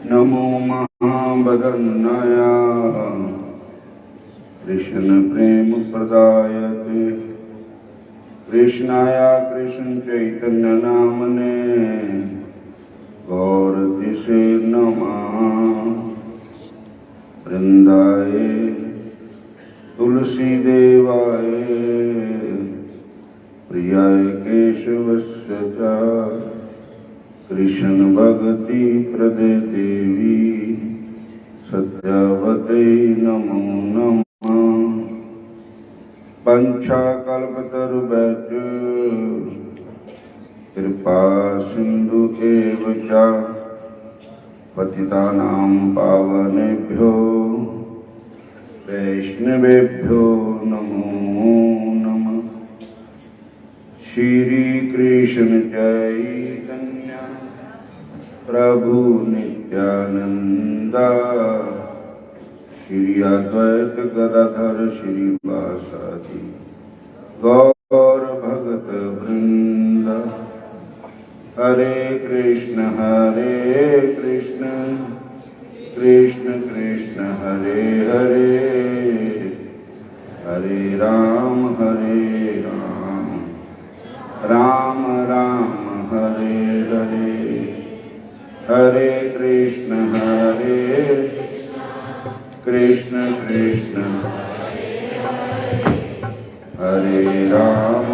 नमो महावदन्नाय कृष्ण प्रेम प्रदायते कृष्णाय कृष्ण चैतन्य नामने गौरतिसे नमः। वृंदाय तुलसी देवाय प्रियाय केशवस्य च कृष्ण भक्ति प्रदे देवी सत्यवते नमो नमः। पंचाकल्पतरुभ्यश्च कृपा सिंधु एव च पतितानां पावनेभ्यो वैष्णवेभ्यो नमो नमः। श्री कृष्ण चैतन्य प्रभु नित्यानंद श्री अद्वैत गदाधर श्रीवासादि गौर भगत वृंद। हरे कृष्ण कृष्ण कृष्ण हरे हरे हरे राम राम राम हरे हरे। हरे कृष्ण कृष्ण हरे राम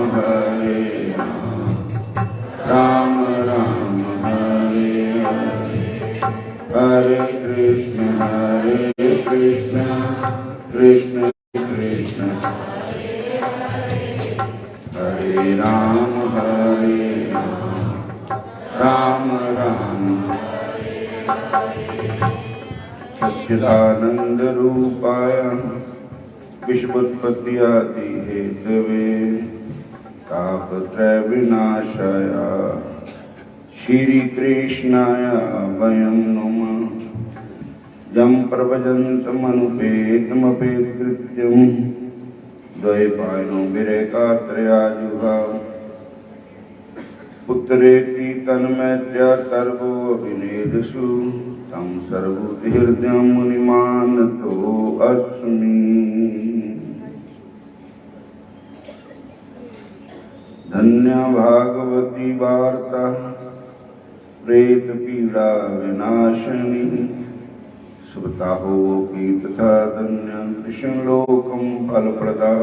राम राम हरे हरे। हरे कृष्ण कृष्ण हरे राम राम राम। सच्चिदानंद रूपाय विश्वोत्पत्त्यादि हेतवे तापत्रय विनाशाय श्री कृष्णाय वयं नमः। यं प्रभजन्तमनुपेतमपेतकृत्यं द्वैपायनो विरेकात्रयाजुहाव पुत्रेति तन्मैत्या सर्वो अभिनेदसु तं सर्वभूतहृदयं मुनिमानतो अस्मि। धन्य भागवती वार्ता प्रेत पीड़ा विनाशिनी सुबताहो की तथा धन्य कृष्ण लोकं फलप्रदा।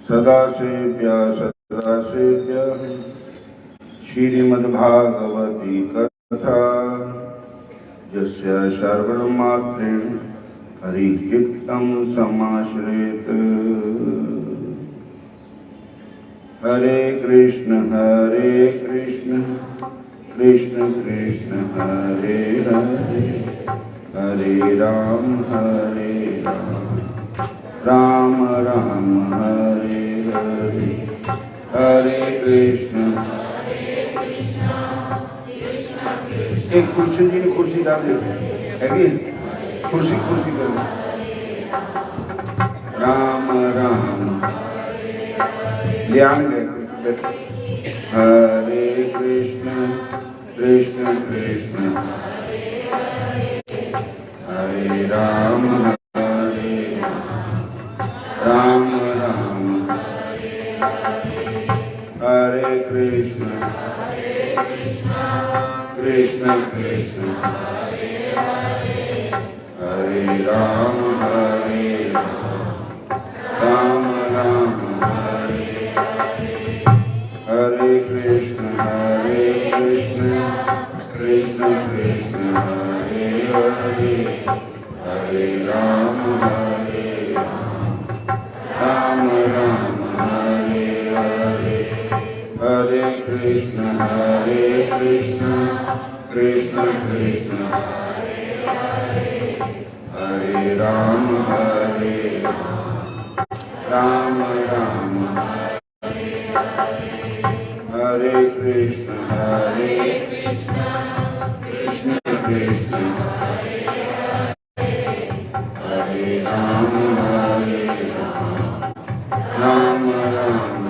सदा सेव्य श्रीमद्भागवती कथा यस्य श्रवणमात्रेण हरिचित्तं समाश्रयेत। हरे कृष्ण कृष्ण कृष्ण हरे हरे हरे राम राम राम हरे हरे। हरे कृष्ण एक कुर्सी जी ने कुर्सी डाल दी है कुर्सी कर राम राम ध्यान गए। हरे कृष्ण हरे राम राम राम। हरे कृष्ण हरे राम राम राम। हरे कृष्ण कृष्ण हरे हरे हरे राम राम राम हरे हरे। हरे कृष्ण कृष्ण हरे राम राम राम। हरे कृष्ण कृष्ण हरे राम राम राम।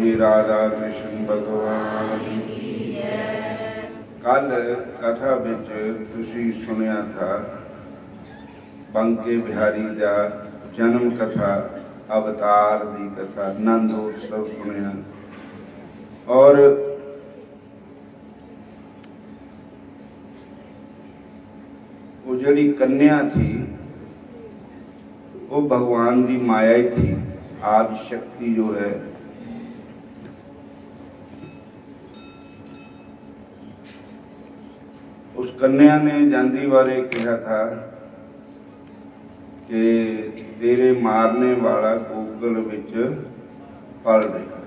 श्री राधा कृष्ण भगवान। कल कथा विच तुसी सुनिया था बंके बिहारी का जन्म कथा, अवतार की कथा, नंद उत्सव सुनिया। और वो जड़ी कन्या थी वो भगवान की माया ही थी, आदि शक्ति जो है। उस कन्या ने जांदी वाले कहा था कि तेरे मारने वाला गोकुल विच पल रहा।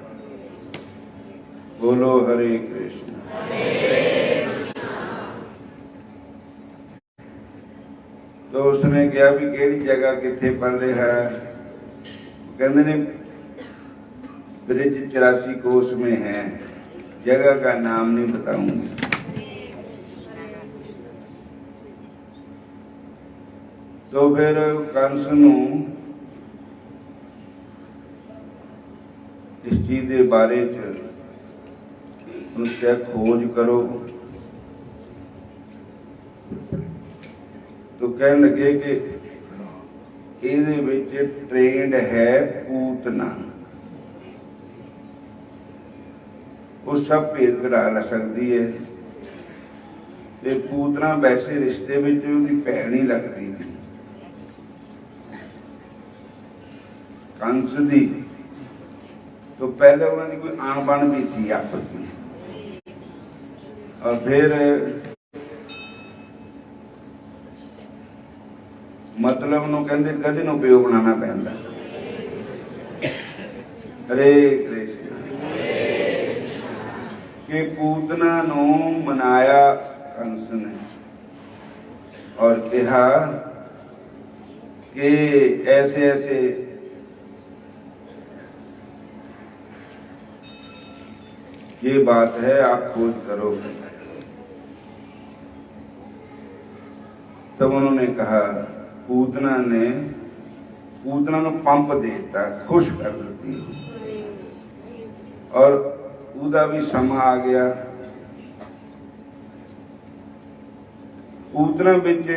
बोलो हरे कृष्ण। तो उसने कहा भी केड़ी जगह किथे पल रहा है? कहते ने ब्रिज 84 कोस में है, जगह का नाम नहीं बताऊंगी। तो फिर कंस नूं इस चीज के बारे उससे खोज करो। तो कहने लगे कि ਇਹਦੇ ਵਿੱਚ ट्रेंड है पूतना, वो सब भेद करा सकती है। ते पूतना वैसे रिश्ते में उसकी भैन ही लगती थी कंस दी। तो पहले उन्होंने कोई आनबन भी थी आपस में, और फिर मतलब नूं कहंदे गधे नूं पिओ बनाना पैंदा। हरे कृष्ण। कि पूतना नूं मनाया कंस ने और कहा कि ऐसे ऐसे ये बात है, आप खोज करो। तब उन्होंने कहा, पूतना ने पूतना को पंप देता, खुश कर देती, और उदा भी समा आ गया। पूतना विच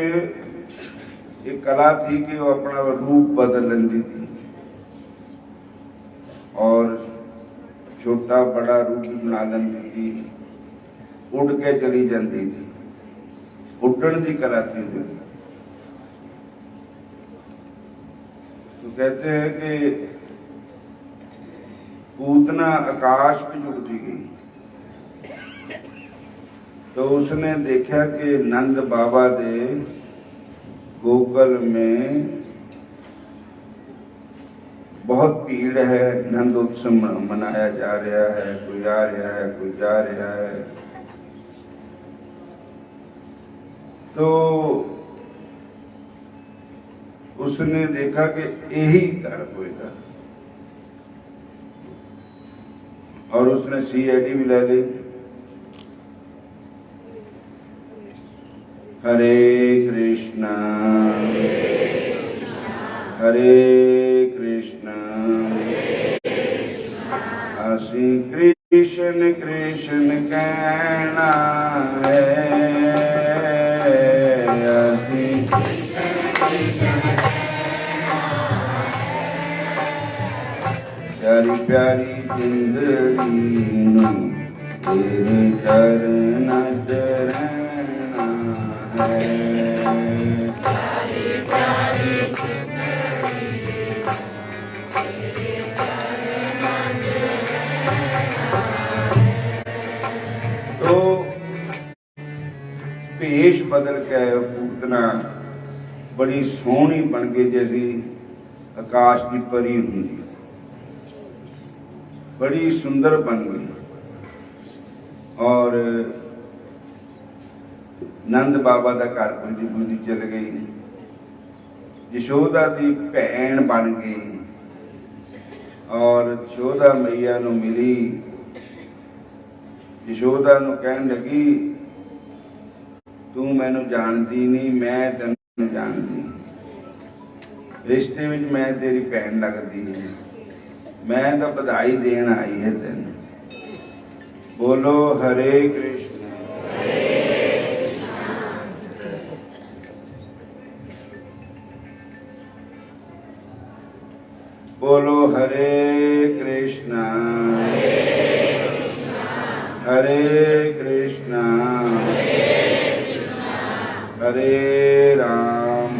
एक कला थी कि वो अपना रूप बदल लेंदी थी और छोटा बड़ा रूप बना लेंदी थी, उड़ के चली जाती थी, उड़न की कला थी। तो कहते हैं कि पूतना आकाश में उड़ती गई। तो उसने देखा कि नंद बाबा दे गोकुल में बहुत भीड़ है, नंद उत्सव मनाया जा रहा है, कोई आ रहा है, कोई जा रहा है। तो उसने देखा कि यही घर होगा, और उसने CID भी ले ली। हरे कृष्णा हरे कृष्णा श्री कृष्ण कृष्ण कहना है, प्यारी प्यारी जिंदगी तेरे चरण चरना है। प्यारी प्यारी तो भेष बदल के पूतना बड़ी सोहनी बन के जैसी आकाश की परी हुंदी, बड़ी सुंदर बन गई। और नंद बाबा का घर पुजदी पुजदी चल गई, यशोदा की भैन बन गई और यशोदा मैया नूं मिली। यशोदा नूं कहन लगी, तू मैनू जानती नहीं, मैं तैनूं जानती, रिश्ते विच मैं तेरी भैन लगती है। मैं तो बधाई देन आई है तेन। बोलो हरे कृष्ण। बोलो हरे कृष्ण हरे कृष्ण हरे राम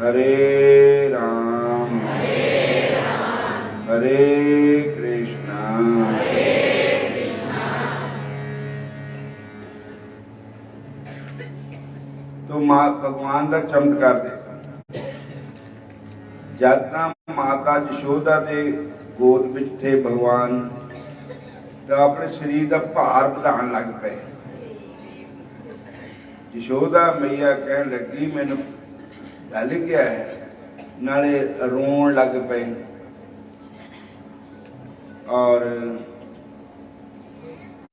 हरे राम हरे कृष्ण। तो मां भगवान का चमत्कार देखा। जद माता यशोदा के गोद विच थे भगवान, तो अपने शरीर का भार बढ़ाने लग पे। यशोदा मैया कहन लगी मैनू गल क्या है, नाले रोन लग पे। और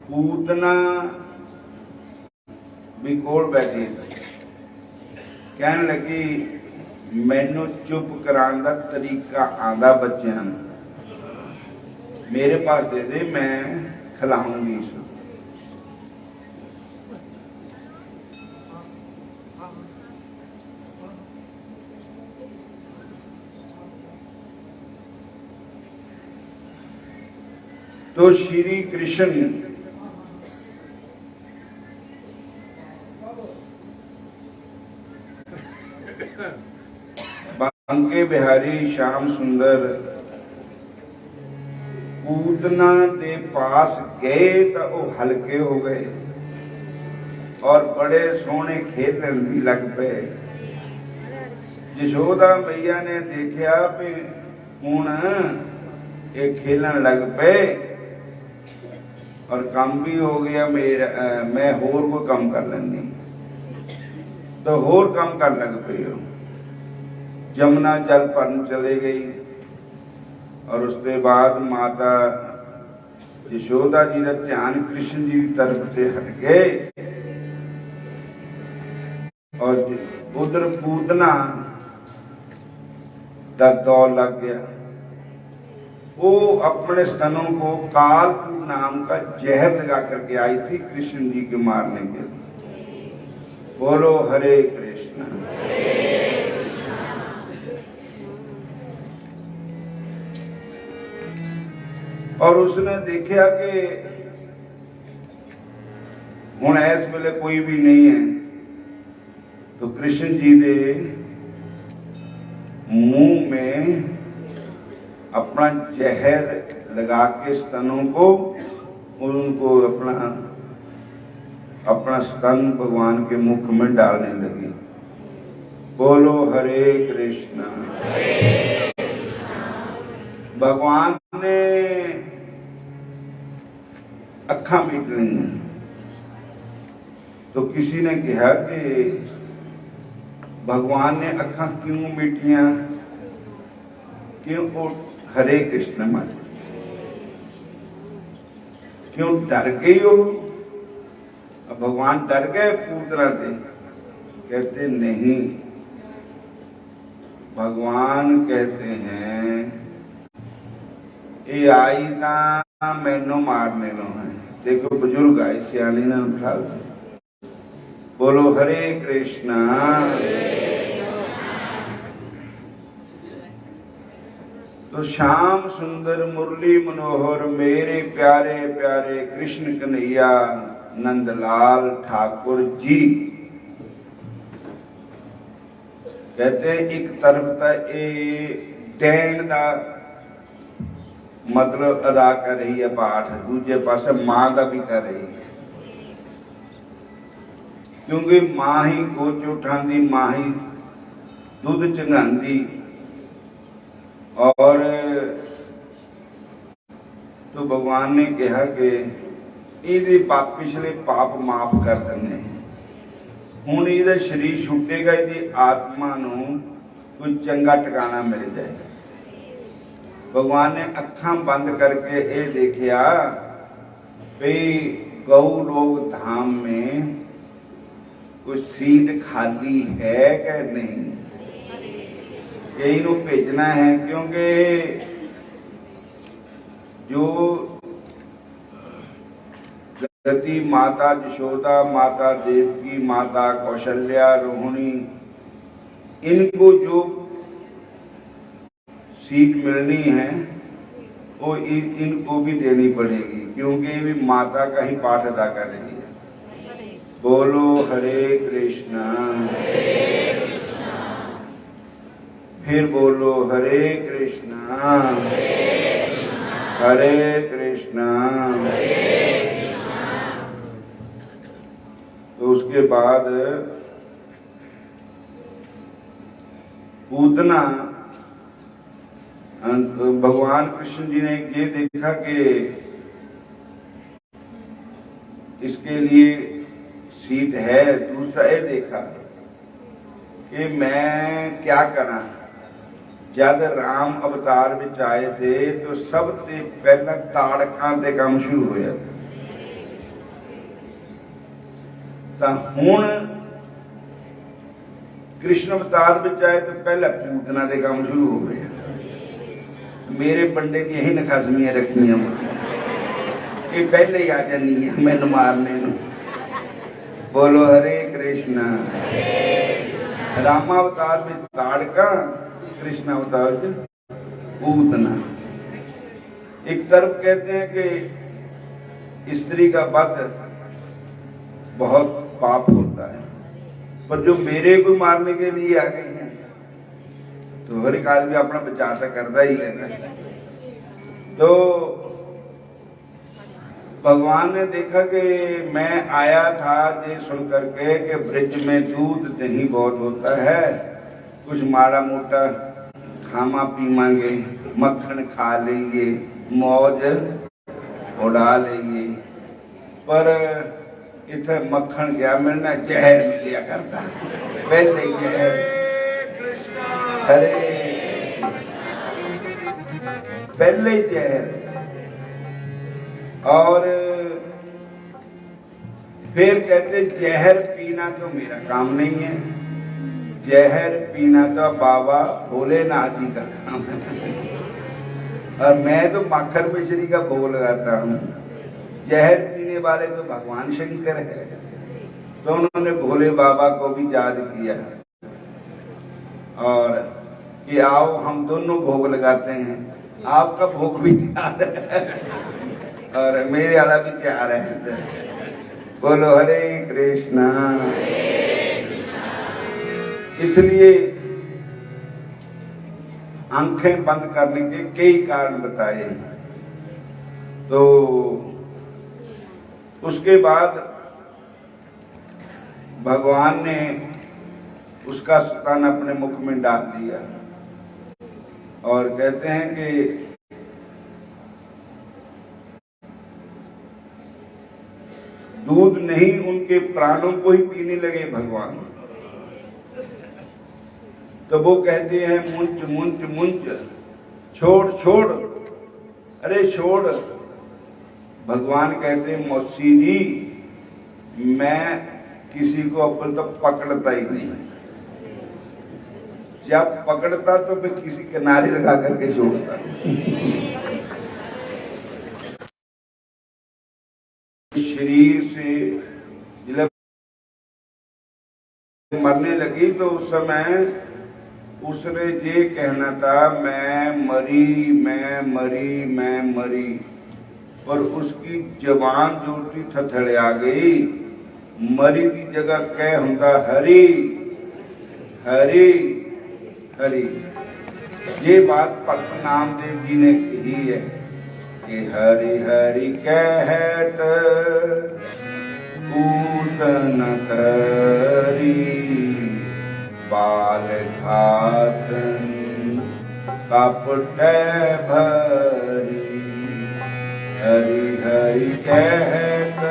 पूतना भी कोल बैठी कहन लगी मैनू चुप कराने का तरीका आंदा बच्चों, मेरे पास दे दे, मैं खिलाऊंगी इसको। तो श्री कृष्ण बांके बिहारी श्याम सुंदर पूतना के पास गए तो वो हल्के हो गए और बड़े सोहने खेलन भी लग पे। यशोदा मैया ने देखा भी हुण ये खेलन लग पे और काम भी हो गया मेरा, मैं होर कोई काम कर लेंगी। तो होर काम कर लग पे। जमुना जल भरन चले गई और उसके बाद माता यशोदा जी का ध्यान कृष्ण जी की तरफ से हट गए और उधर पूतना का दौर लग गया। वो अपने स्तनों को कालकूट नाम का जहर लगा करके आई थी कृष्ण जी के मारने के लिए। बोलो हरे कृष्ण। और उसने देखा कि हुण इस वेले कोई भी नहीं है, तो कृष्ण जी के मुंह में अपना जहर लगा के स्तनों को उनको अपना स्तन भगवान के मुख में डालने लगी। बोलो हरे कृष्ण। भगवान ने अखा मीट ली। तो किसी ने कहा कि भगवान ने अखा क्यों मीटियां, क्यों वो हरे कृष्ण मत, क्यों डर गई हो? भगवान डर गए पूतना से? कहते नहीं, भगवान कहते हैं ये आई ना मैनू मारने लो है। देखो बुजुर्ग आए सियाली ने उठा। बोलो हरे कृष्ण। तो श्याम सुंदर मुरली मनोहर मेरे प्यारे प्यारे कृष्ण कन्हैया नंदलाल ठाकुर जी कहते हैं एक तरफ तो ये डैन का मतलब अदा कर रही है पाठ, दूजे पास मां का भी कर रही है, क्योंकि मां ही गोच उठाती, मां ही दूध चंगाती। और तो भगवान ने कहा कि ये पिछले पाप माफ कर देने, हुण ये शरीर छुटेगा, ये आत्मा नूं कोई चंगा ठिकाना मिल जाए। भगवान ने अखां बंद करके ये देखा भी गौ लोक धाम में कोई सीट खाली है कि नहीं। कई को भेजना है, क्योंकि जो गति माता यशोदा, माता देवकी, माता कौशल्या, रोहिणी, इनको जो सीट मिलनी है वो इनको भी देनी पड़ेगी, क्योंकि ये भी माता का ही पाठ अदा कर रही है। बोलो हरे कृष्णा, फिर बोलो हरे कृष्णा, हरे कृष्णा। तो उसके बाद पूतना, भगवान कृष्ण जी ने ये देखा कि इसके लिए सीट है, दूसरा ये देखा कि मैं क्या करा। जब राम अवतार विच आए थे तो सबसे पहला ताड़कां ते काम शुरू होया, तां हुण कृष्ण अवतार विच आए तो पहला पूतना ते काम शुरू हो गया। मेरे पंडित यही नखासमियां रखियां, ये पहले ही आ जानी है मैनू मारने नू। बोलो हरे कृष्णा। रामावतार में ताड़का, कृष्ण अवतार में पूतना। एक तरफ कहते हैं कि स्त्री का वध बहुत पाप होता है, पर जो मेरे को मारने के लिए आ गई है तो हर एक आदमी अपना बचाव तो करता ही है ना। तो भगवान ने देखा कि मैं आया था ये सुन करके कि ब्रज में दूध दही बहुत होता है, कुछ माड़ा मोटा खामा पीवांगे, मक्खन खा लेंगे, मौज उड़ा लेंगे, पर इथे मक्खन क्या मिलना, जहर मिलिया करता, पहले जहर। अरे पहले ही जहर। और फिर कहते जहर पीना तो मेरा काम नहीं है, जहर पीना तो बाबा भोलेनाथ जी का काम है, और मैं तो माखन मिश्री का भोग लगाता हूँ। जहर पीने वाले तो भगवान शंकर है। तो उन्होंने भोले बाबा को भी याद किया और कि आओ हम दोनों भोग लगाते हैं, आपका भोग भी तैयार है और मेरे वाला भी तैयार है। बोलो हरे कृष्णा। इसलिए आंखें बंद करने के कई कारण बताए। तो उसके बाद भगवान ने उसका स्तन अपने मुख में डाल दिया और कहते हैं कि दूध नहीं, उनके प्राणों को ही पीने लगे भगवान। तो वो कहते हैं मुंच मुंच मुंच, छोड़ छोड़, अरे छोड़। भगवान कहते हैं मौसी जी, मैं किसी को अपन तो पकड़ता ही नहीं, जब पकड़ता तो मैं किसी किनारे लगा करके छोड़ता। शरीर से जब मरने लगी तो उस समय उसने ये कहना था, मैं मरी मैं मरी मैं मरी, और उसकी जबान जो थी थथड़े आ गई। मरी की जगह कह हुंदा हरी हरी हरी। ये बात भक्त नामदेव जी ने कही है कि हरि हरि कहत पूतन तरी, बाल घातन कपट भरी। हरि हरि कहत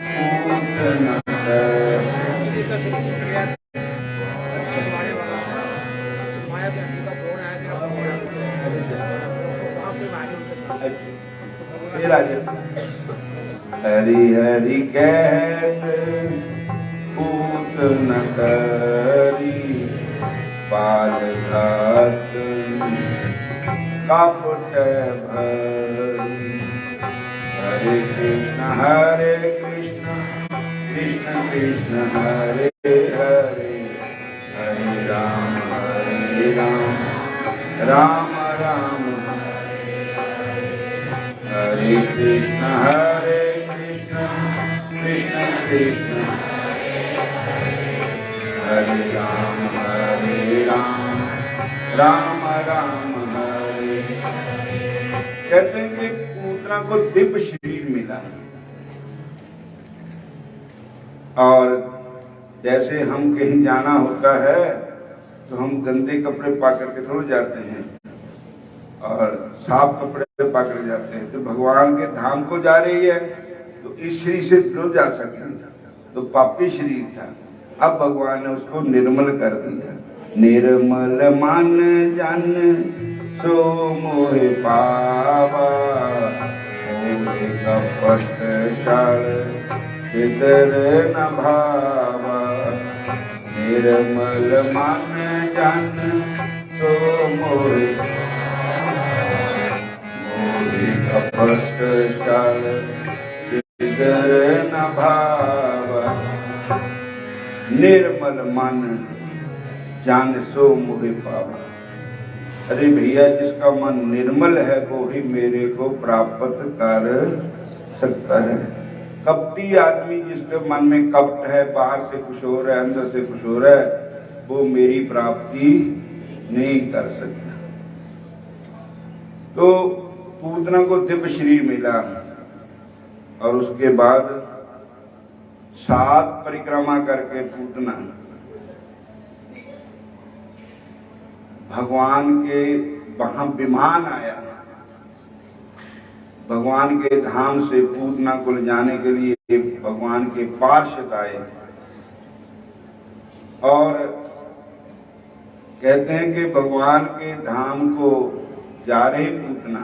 पूतन तरी। हरि हरि कहत पूतन तरी, बाल घात कापुट भर। हरे कृष्ण कृष्ण कृष्ण हरे हरे, हरे राम राम राम हरे कृष्ण कृष्ण कृष्ण हरे राम राम राम हरे। कहते हैं कि पूतना को दिव्य शरीर मिला, और जैसे हम कहीं जाना होता है तो हम गंदे कपड़े पा करके थोड़े जाते हैं और साफ कपड़े पा कर जाते हैं। तो भगवान के धाम को जा रही है तो इस शरीर से जो जा सके, तो पापी शरीर था, अब भगवान ने उसको निर्मल कर दिया। निर्मल मन जन सो मोहे पावा, मोहे कपट छल इतर न भावा। निर्मल मन जन सो मोहे, मोहे कपट छल इतर न भावा। निर्मल मन जान सो मोहे पावा। अरे भैया, जिसका मन निर्मल है वो ही मेरे को प्राप्त कर सकता है। कपटी आदमी, जिसके मन में कपट है, बाहर से कुछ हो रहा है अंदर से कुछ हो रहा है, वो मेरी प्राप्ति नहीं कर सकता। तो पूतना को दिव्य शरीर मिला और उसके बाद 7 परिक्रमा करके पूतना भगवान के वहां विमान आया। भगवान के धाम से पूतना को ले जाने के लिए भगवान के पार्षद आए और कहते हैं कि भगवान के धाम को जा रहे पूतना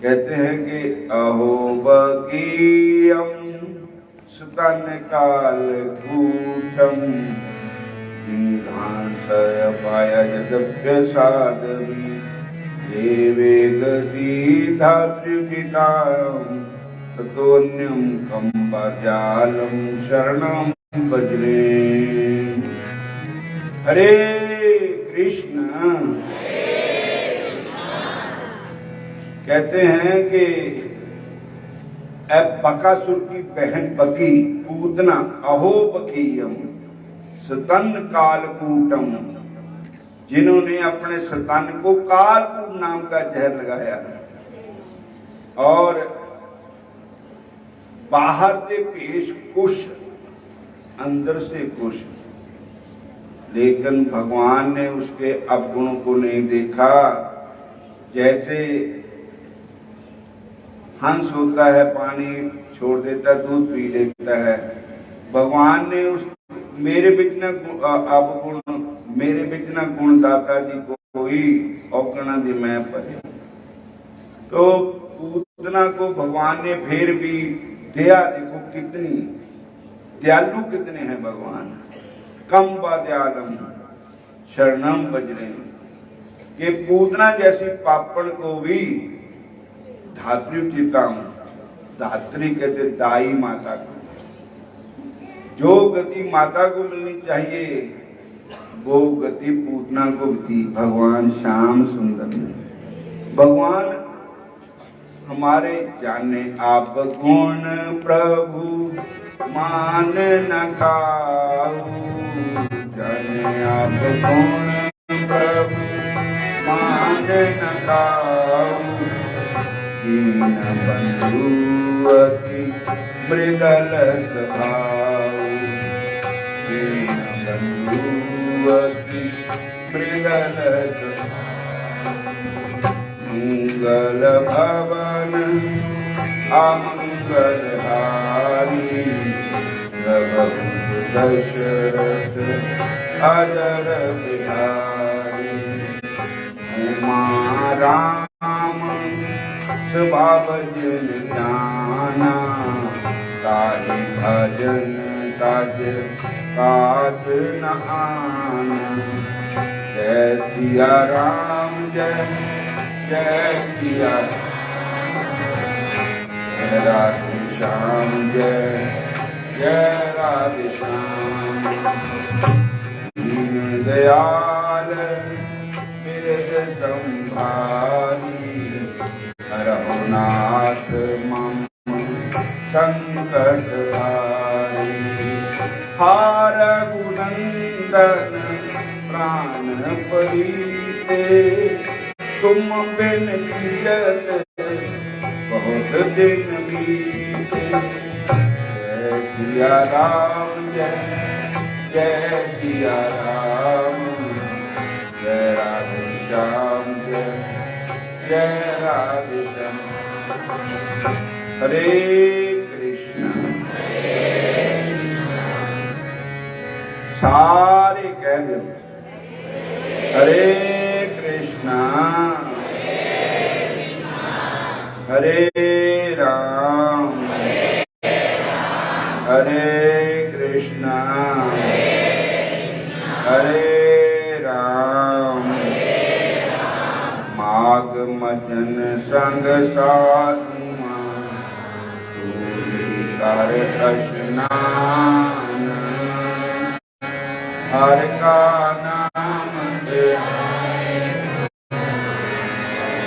कहते हैं कि अहो बगीयम सुतन काल कूटम इंघांसय पाया जदप्य साधवी देवे गति धातृपितायं ततोन्यं कंबजालम शरणं भजरे। हरे कृष्ण। कहते हैं कि बकासुर की बहन बकी पूतना अहो बकीयम सतन कालकूटम, जिन्होंने अपने सतन को कालकूट नाम का जहर लगाया और बाहर से पेश कुश अंदर से कुश, लेकिन भगवान ने उसके अवगुणों को नहीं देखा। जैसे हंस होता है, पानी छोड़ देता है, दूध पी लेता है, भगवान ने उस मेरे बिचना अवगुण, मेरे बिचना गुणदाता जी को कोई औकना दी मैं पर। तो पूतना को भगवान ने फिर भी दया, देखो कितनी दयालु कितने हैं भगवान। कम दयालम शरणम बजरे, कि पूतना जैसी पापड़ को भी धात्र्युचितम, धात्री कहते दाई माता को, जो गति माता को मिलनी चाहिए वो गति पूतना को दी भगवान श्याम सुंदर ने। भगवान हमारे जाने आप गुण प्रभु मान न खाऊ, जाने आप गुण प्रभु मान न खाऊ। दीन बंधु अति मृदल स्वभाव, दीन बंधु अति मृदल स्वभाव। मंगल भवन अमंगल हारी, प्रभु दशरथ अजर बिहारी। उमा राम स्वभाव जन जाना, ताहि भजन तज काज न आना। जय सिया राम जय जय सिया जय राधे श्याम जय जय राधे श्याम। दीन दयाल वेद संभारी हरहु नाथ मम संकट हारी। हारहु नंदन प्राण परीते तुम बिन जियत बहुत दिन बीते। जय सिया राम जय जय सिया राम जय राधे श्याम जय जय राधे श्याम। हरे कृष्ण। सारे कह दो हरे कृष्णा हरे राम हरे कृष्णा हरे राम। माघ मजन संग साधुआ कर स्नान। हर का नाम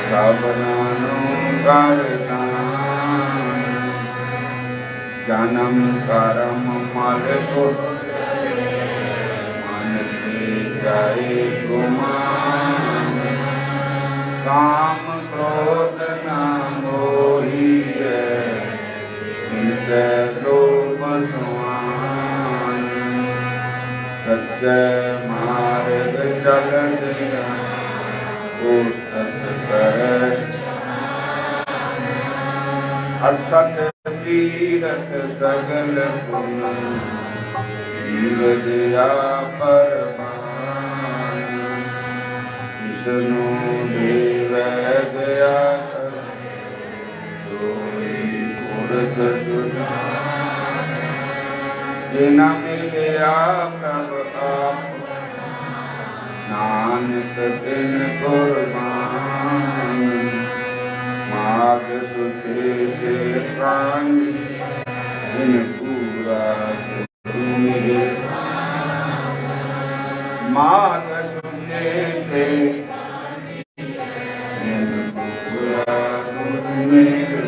सबनानो करदान। जन्म कर्म मल को मन से जाए गुमान। काम क्रोध न मोही इनसे लोभ समान। सत्य मार्ग चल ओ सत कर। असत तीरथ सगल पुन जीव दया परमान। विष्णु देव दया सोई पुरख सुजान। जिना मिलया प्रभ आप नानक दिन कुर्बान। माघ सुते से प्राण दिन पूरा मेरे। माघ सुते से दिन पूरा मेरे।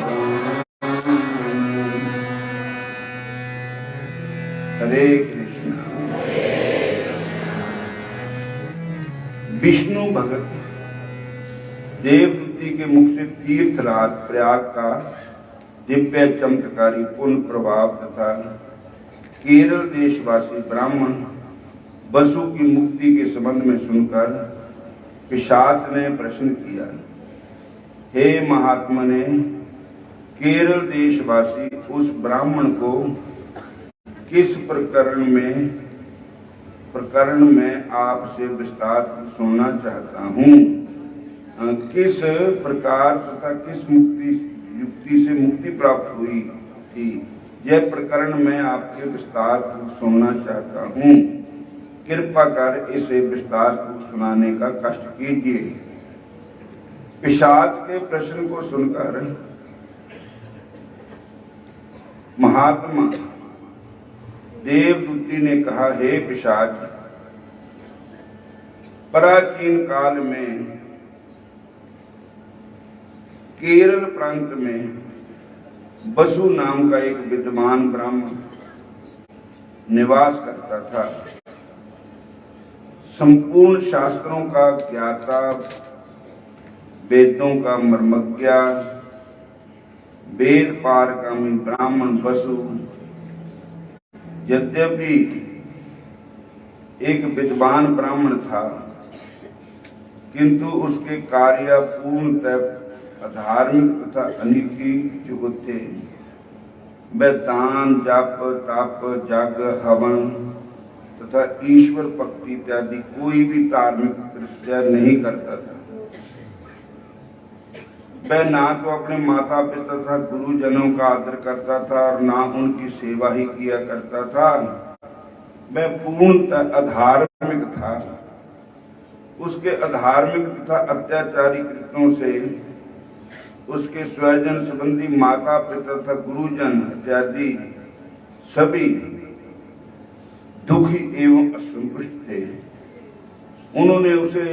हरे कृष्ण। विष्णु भगत देवदूती के मुख से तीर्थराज प्रयाग का दिव्य चमत्कारी पुण्य प्रभाव तथा केरल देशवासी ब्राह्मण बसु की मुक्ति के संबंध में सुनकर पिशाच ने प्रश्न किया। हे महात्मने, केरल देशवासी उस ब्राह्मण को किस प्रकरण में आपसे विस्तार सुनना चाहता हूँ। किस प्रकार तथा किस युक्ति से मुक्ति प्राप्त हुई थी, यह प्रकरण मैं आपके विस्तार सुनना चाहता हूँ। कृपा कर इसे विस्तार सुनाने का कष्ट कीजिए। पिशाच के प्रश्न को सुनकर महात्मा देवदूती ने कहा, हे पिशाच, प्राचीन काल में केरल प्रांत में बसु नाम का एक विद्वान ब्राह्मण निवास करता था। संपूर्ण शास्त्रों का ज्ञाता, वेदों का मर्मज्ञा, वेद पारगामी ब्राह्मण बसु यद्यपि एक विद्वान ब्राह्मण था, किंतु उसके कार्य पूर्णतः अधार्मिक तथा अनीति युक्त थे। वह दान, जाप, ताप, जाग, हवन तथा ईश्वर भक्ति इत्यादि कोई भी धार्मिक कृत्य नहीं करता था। वह ना तो अपने माता पिता तथा गुरुजनों का आदर करता था और ना उनकी सेवा ही किया करता था। वह पूर्णतः अधार्मिक था। उसके अधार्मिक तथा अत्याचारी कृत्यों से उसके स्वजन संबंधी माता पिता तथा गुरुजन इत्यादि सभी दुखी एवं असंतुष्ट थे। उन्होंने उसे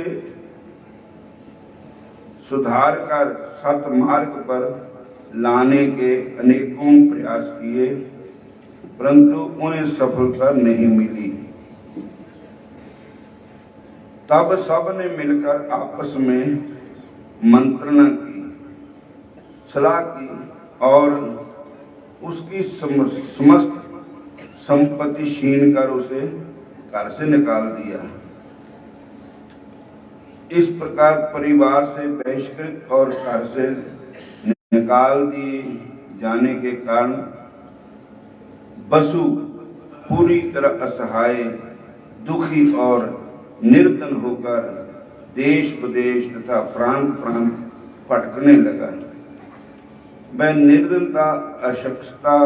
सुधार कर सतमार्ग पर लाने के अनेकों प्रयास किए, परंतु उन्हें सफलता नहीं मिली। तब सब ने मिलकर आपस में मंत्रणा की, सलाह की और उसकी समस्त संपत्ति छीन कर उसे घर से निकाल दिया। इस प्रकार परिवार से बहिष्कृत और घर से निकाल दिए जाने के कारण बसु पूरी तरह असहाय, दुखी और निर्धन होकर देश विदेश तथा प्रांत प्रांत भटकने लगा। वह निर्धनता, अशक्तता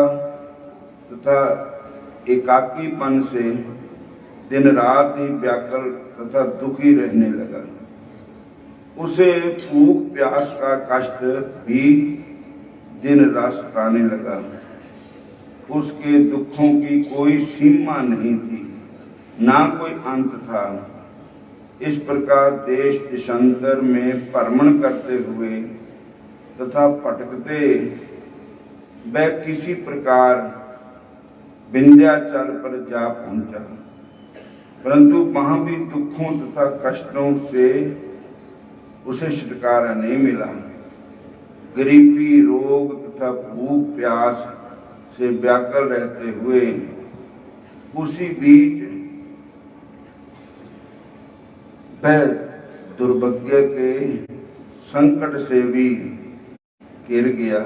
तथा एकाकीपन से दिन रात ही व्याकुल तथा दुखी रहने लगा। उसे भूख प्यास का कष्ट भी दिन रात सताने लगा। उसके दुखों की कोई सीमा नहीं थी, ना कोई अंत था। इस प्रकार देश देशांतर में भ्रमण करते हुए तथा भटकते वह किसी प्रकार विंध्याचल पर जा पहुंचा, परंतु वहां भी दुखों तथा कष्टों से उसे छुटकारा नहीं मिला। गरीबी, रोग तथा भूख प्यास से व्याकुल रहते हुए उसी बीच वह दुर्भाग्य के संकट से भी घिर गया।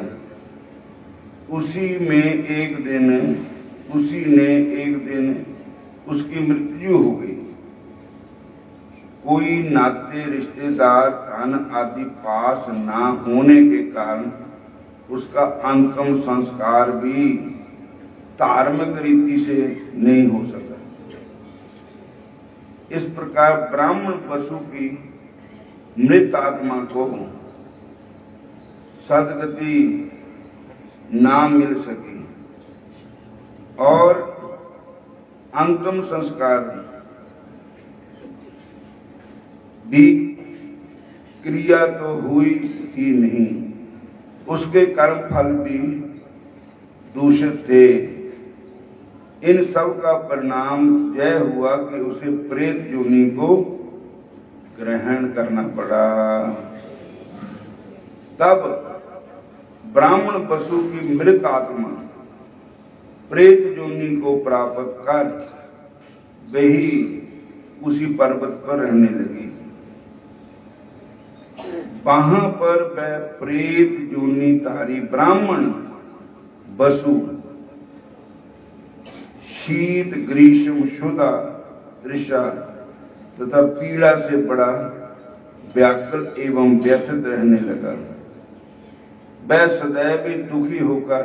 उसी ने एक दिन उसकी मृत्यु हो गई। कोई नाते रिश्तेदार धन आदि पास ना होने के कारण उसका अंतिम संस्कार भी धार्मिक रीति से नहीं हो सका। इस प्रकार ब्राह्मण पशु की मृत आत्मा को सदगति ना मिल सकी और अंतिम संस्कार भी क्रिया तो हुई ही नहीं, उसके कर्म फल भी दूषित थे। इन सब का परिणाम यह हुआ कि उसे प्रेत योनि को ग्रहण करना पड़ा। तब ब्राह्मण पशु की मृत आत्मा प्रेत योनि को प्राप्त कर वही उसी पर्वत पर रहने लगी। वहां पर वह प्रेत योनि धारी ब्राह्मण वसु शीत, ग्रीष्म, क्षुधा, तृषा तथा पीड़ा से बड़ा व्याकुल एवं व्यथित रहने लगा। वह सदैव ही दुखी होकर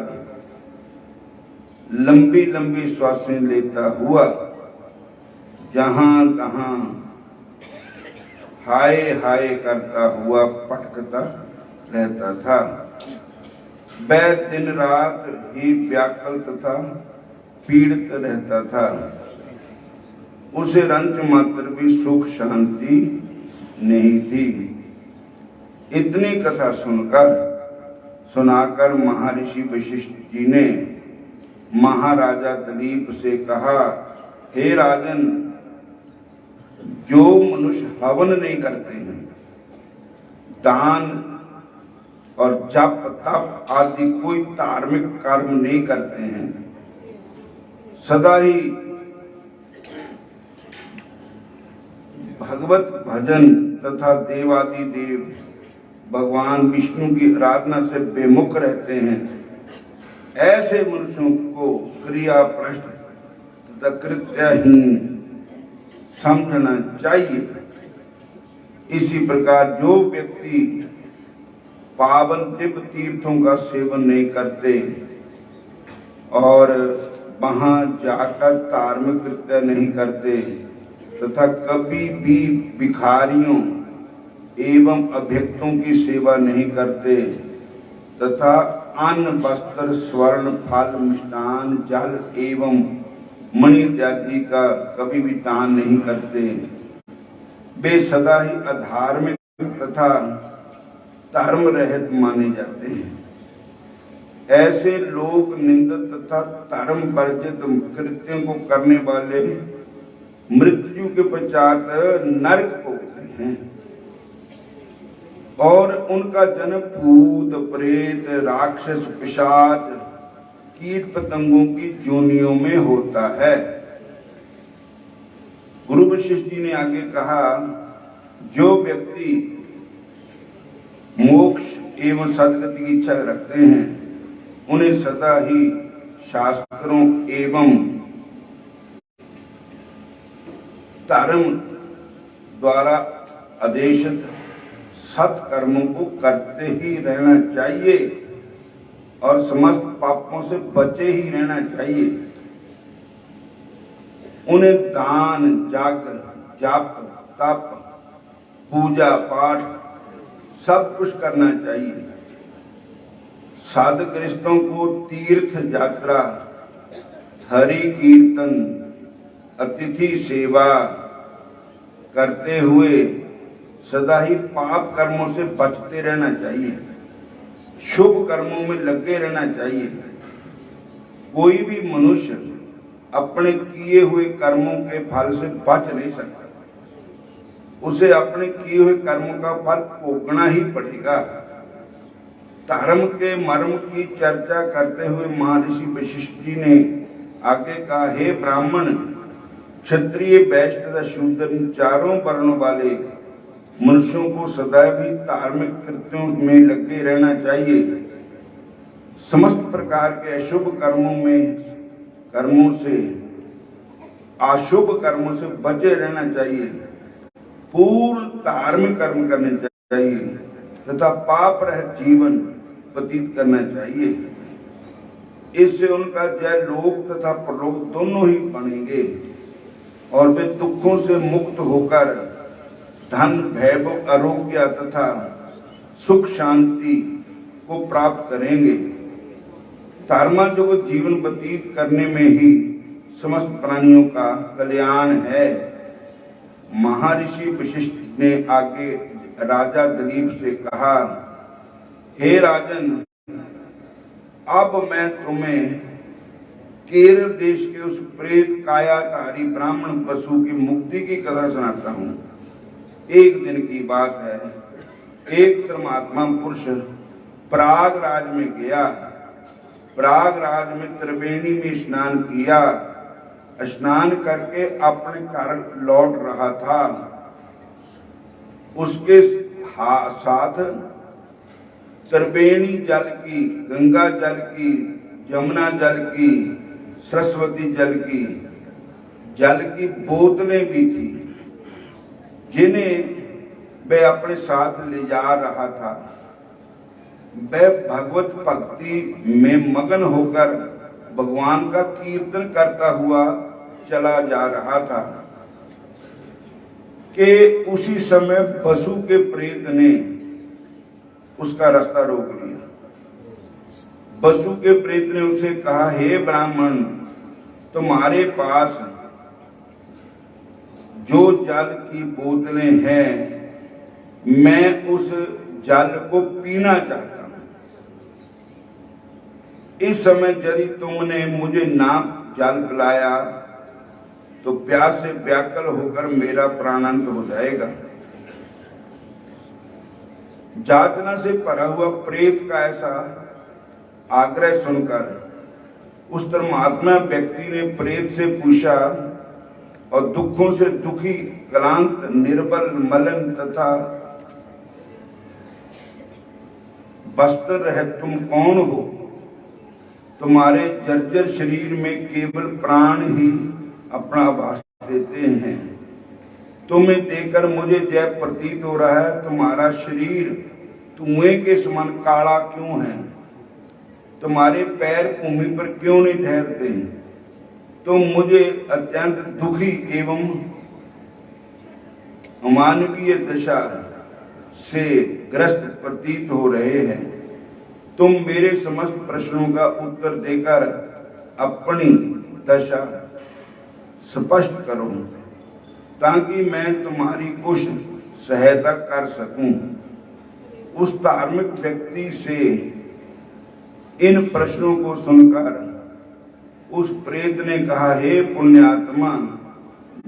लंबी लंबी श्वासें लेता हुआ जहां तहां हाय हाय करता हुआ भटकता रहता था। वह दिन रात ही व्याकुल तथा पीड़ित रहता था। उसे रंच मात्र भी सुख शांति नहीं थी। इतनी कथा सुनाकर महर्षि वशिष्ठ जी ने महाराजा दिलीप से कहा, हे राजन, जो मनुष्य हवन नहीं करते हैं, दान और जप तप आदि कोई धार्मिक कर्म नहीं करते हैं, सदा ही भगवत भजन तथा देवादि देव भगवान विष्णु की आराधना से बेमुख रहते हैं, ऐसे मनुष्यों को क्रिया भ्रष्ट तथा कृत्यहीन समझना चाहिए। इसी प्रकार जो व्यक्ति पावन दिव्य तीर्थों का सेवन नहीं करते और वहां जाकर धार्मिक कृत्य नहीं करते तथा कभी भी भिखारियों एवं अभ्यक्तों की सेवा नहीं करते तथा अन्न वस्त्र स्वर्ण फल मिष्टान जल एवं मणि इत्यादि का कभी भी दान नहीं करते। वे सदा ही अधार्मिक तथा धर्म रहित माने जाते हैं। ऐसे लोग निंदित तथा धर्म वर्जित कृत्यों को करने वाले मृत्यु के पश्चात नरक भोगते हैं और उनका जन्म भूत प्रेत राक्षस पिशाच कीट पतंगों की योनियों में होता है। गुरु वशिष्ठ जी ने आगे कहा, जो व्यक्ति मोक्ष एवं सदगति की इच्छा रखते हैं उन्हें सदा ही शास्त्रों एवं धर्म द्वारा आदेशित सत्कर्मों को करते ही रहना चाहिए और समस्त पापों से बचे ही रहना चाहिए। उन्हें दान जाकर जाप तप पूजा पाठ सब कुछ करना चाहिए। साधक गृहस्थों को तीर्थ यात्रा हरि कीर्तन अतिथि सेवा करते हुए सदा ही पाप कर्मों से बचते रहना चाहिए, शुभ कर्मों में लगे रहना चाहिए। कोई भी मनुष्य अपने किए हुए कर्मों के फल से बच नहीं सकता, उसे अपने किए हुए कर्मों का फल भोगना ही पड़ेगा। धर्म के मर्म की चर्चा करते हुए महर्षि वशिष्ठ जी ने आगे कहा, हे ब्राह्मण क्षत्रिय वैश्य तथा शूद्र चारों वर्णों वाले मनुष्यों को सदा भी धार्मिक कृत्यों में लगे रहना चाहिए। समस्त प्रकार के अशुभ कर्मों से अशुभ कर्मों से बचे रहना चाहिए। पूर्ण धार्मिक कर्म करने चाहिए तथा पाप रहित जीवन व्यतीत करना चाहिए। इससे उनका जय लोक तथा परलोक दोनों ही बनेंगे और वे दुखों से मुक्त होकर धन वैभव आरोग्य तथा सुख शांति को प्राप्त करेंगे। धर्मात्मक जीवन व्यतीत करने में ही समस्त प्राणियों का कल्याण है। महर्षि वशिष्ठ ने आगे राजा दिलीप से कहा, हे राजन, अब मैं तुम्हें केरल देश के उस प्रेत कायाधारी ब्राह्मण वसु की मुक्ति की कथा सुनाता हूँ। एक दिन की बात है, एक धर्मात्मा पुरुष प्रयागराज में गया। प्रयागराज में त्रिवेणी में स्नान किया। स्नान करके अपने घर लौट रहा था। उसके साथ त्रिवेणी जल की, गंगा जल की, यमुना जल की, सरस्वती जल की बोतलें भी थी, जिन्हें वह अपने साथ ले जा रहा था। वह भगवत भक्ति में मगन होकर भगवान का कीर्तन करता हुआ चला जा रहा था कि उसी समय वसु के प्रेत ने उसका रास्ता रोक लिया। वसु के प्रेत ने उसे कहा, हे ब्राह्मण, तुम्हारे पास जो जल की बोतलें हैं, मैं उस जल को पीना चाहता हूं। इस समय यदि तुमने मुझे ना जल पिलाया तो प्यास से व्याकुल होकर मेरा प्राणांत हो जाएगा। यातना से भरा हुआ प्रेत का ऐसा आग्रह सुनकर उस धर्मात्मा व्यक्ति ने प्रेत से पूछा और दुखों से दुखी, क्लांत, निर्बल, मलन तथा वस्त्र रहित तुम कौन हो? तुम्हारे जर्जर शरीर में केवल प्राण ही अपना आभास देते हैं। तुम्हें देखकर मुझे जय प्रतीत हो रहा है तुम्हारा शरीर धुएं के समान काला क्यों है? तुम्हारे पैर भूमि पर क्यों नहीं ठहरते? तुम मुझे अत्यंत दुखी एवं अमानवीय दशा से ग्रस्त प्रतीत हो रहे हैं। तुम मेरे समस्त प्रश्नों का उत्तर देकर अपनी दशा स्पष्ट करो ताकि मैं तुम्हारी कुछ सहायता कर सकूं। उस धार्मिक व्यक्ति से इन प्रश्नों को सुनकर उस प्रेत ने कहा, हे पुण्यात्मा,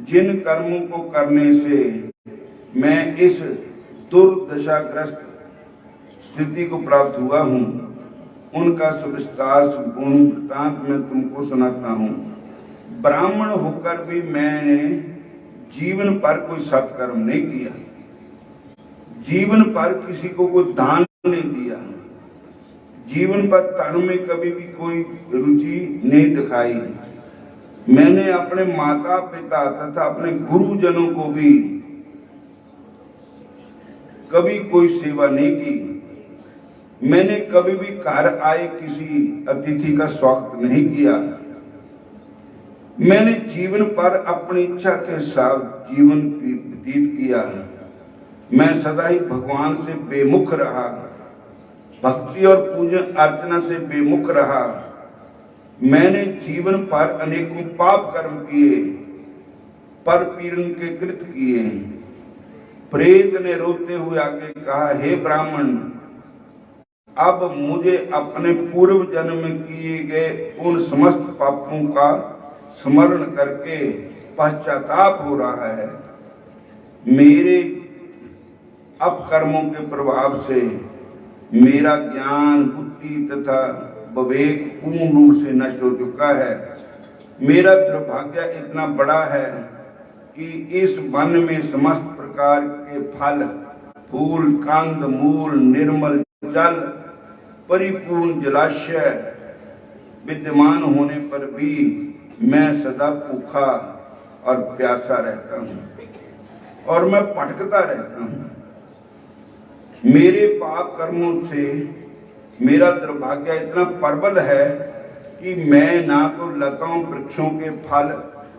जिन कर्मों को करने से मैं इस दुर्दशाग्रस्त स्थिति को प्राप्त हुआ हूं, उनका सुविस्तार संपूर्ण वृत्तांत मैं तुमको सुनाता हूं। ब्राह्मण होकर भी मैंने जीवन पर कोई सत्कर्म नहीं किया, जीवन पर किसी को कोई दान नहीं दिया, जीवन पर धर्म में कभी भी कोई रुचि नहीं दिखाई। मैंने अपने माता पिता तथा अपने गुरुजनों को भी कभी कोई सेवा नहीं की। मैंने कभी भी घर आए किसी अतिथि का स्वागत नहीं किया। मैंने जीवन पर अपनी इच्छा के साथ जीवन व्यतीत किया। मैं सदा ही भगवान से बेमुख रहा, भक्ति और पूजन अर्चना से बेमुख रहा। मैंने जीवन पर अनेकों पाप कर्म किए, पर पीड़न के कृत किए। प्रेत ने रोते हुए आगे कहा, हे ब्राह्मण, अब मुझे अपने पूर्व जन्म में किए गए उन समस्त पापों का स्मरण करके पश्चाताप हो रहा है। मेरे अपकर्मों के प्रभाव से मेरा ज्ञान, बुद्धि तथा विवेक पूर्ण रूप से नष्ट हो चुका है। मेरा दुर्भाग्य इतना बड़ा है कि इस वन में समस्त प्रकार के फल, फूल, कंद, मूल, निर्मल जल, परिपूर्ण जलाशय विद्यमान होने पर भी मैं सदा भूखा और प्यासा रहता हूं और मैं भटकता रहता हूं। मेरे पाप कर्मों से मेरा दुर्भाग्य इतना प्रबल है कि मैं ना तो लताओं वृक्षों के फल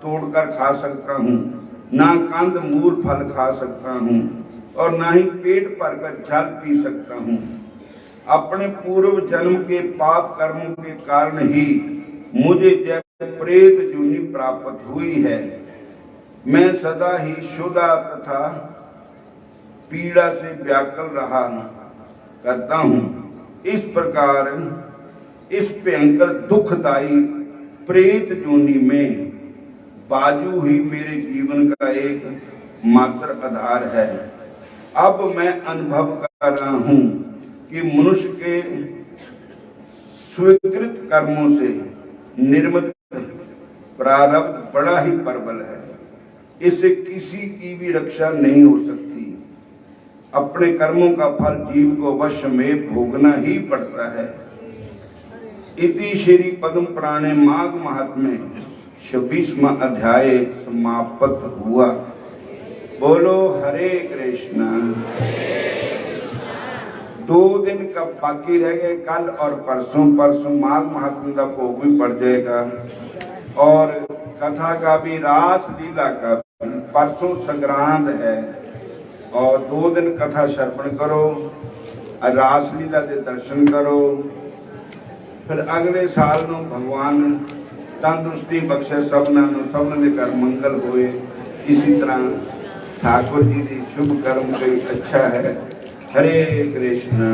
तोड़कर खा सकता हूं, ना कंद मूल फल खा सकता हूं और ना ही पेट भरकर जल पी सकता हूं। अपने पूर्व जन्म के पाप कर्मों के कारण ही मुझे जब प्रेत जूनी प्राप्त हुई है। मैं सदा ही क्षुधा तथा पीड़ा से व्याकुल रहा करता हूं। इस प्रकार इस भयंकर दुखदायी प्रेत जोनी में बाजू ही मेरे जीवन का एक मात्र आधार है। अब मैं अनुभव कर रहा हूं कि मनुष्य के स्वीकृत कर्मों से निर्मित प्रारब्ध बड़ा ही प्रबल है। इससे किसी की भी रक्षा नहीं हो सकती। अपने कर्मों का फल जीव को अवश्य में भोगना ही पड़ता है। इति श्री पद्म पुराणे माघ महात्म्य 26वां अध्याय समाप्त हुआ। बोलो हरे कृष्णा। 2 दिन का बाकी रह गए, कल और परसों माघ महात्म्य का भोग भी पड़ जाएगा और कथा का भी, रास लीला का भी। परसों संक्रांत है और 2 दिन कथा श्रवण करो और रास लीला के दर्शन करो। फिर अगले साल ਨੂੰ भगवान तंदुरुस्ती बख्शे, सबने ਦੇ ਘਰ मंगल होए। इसी तरह ठाकुर जी की शुभ कर्म कोई अच्छा है। हरे कृष्णा।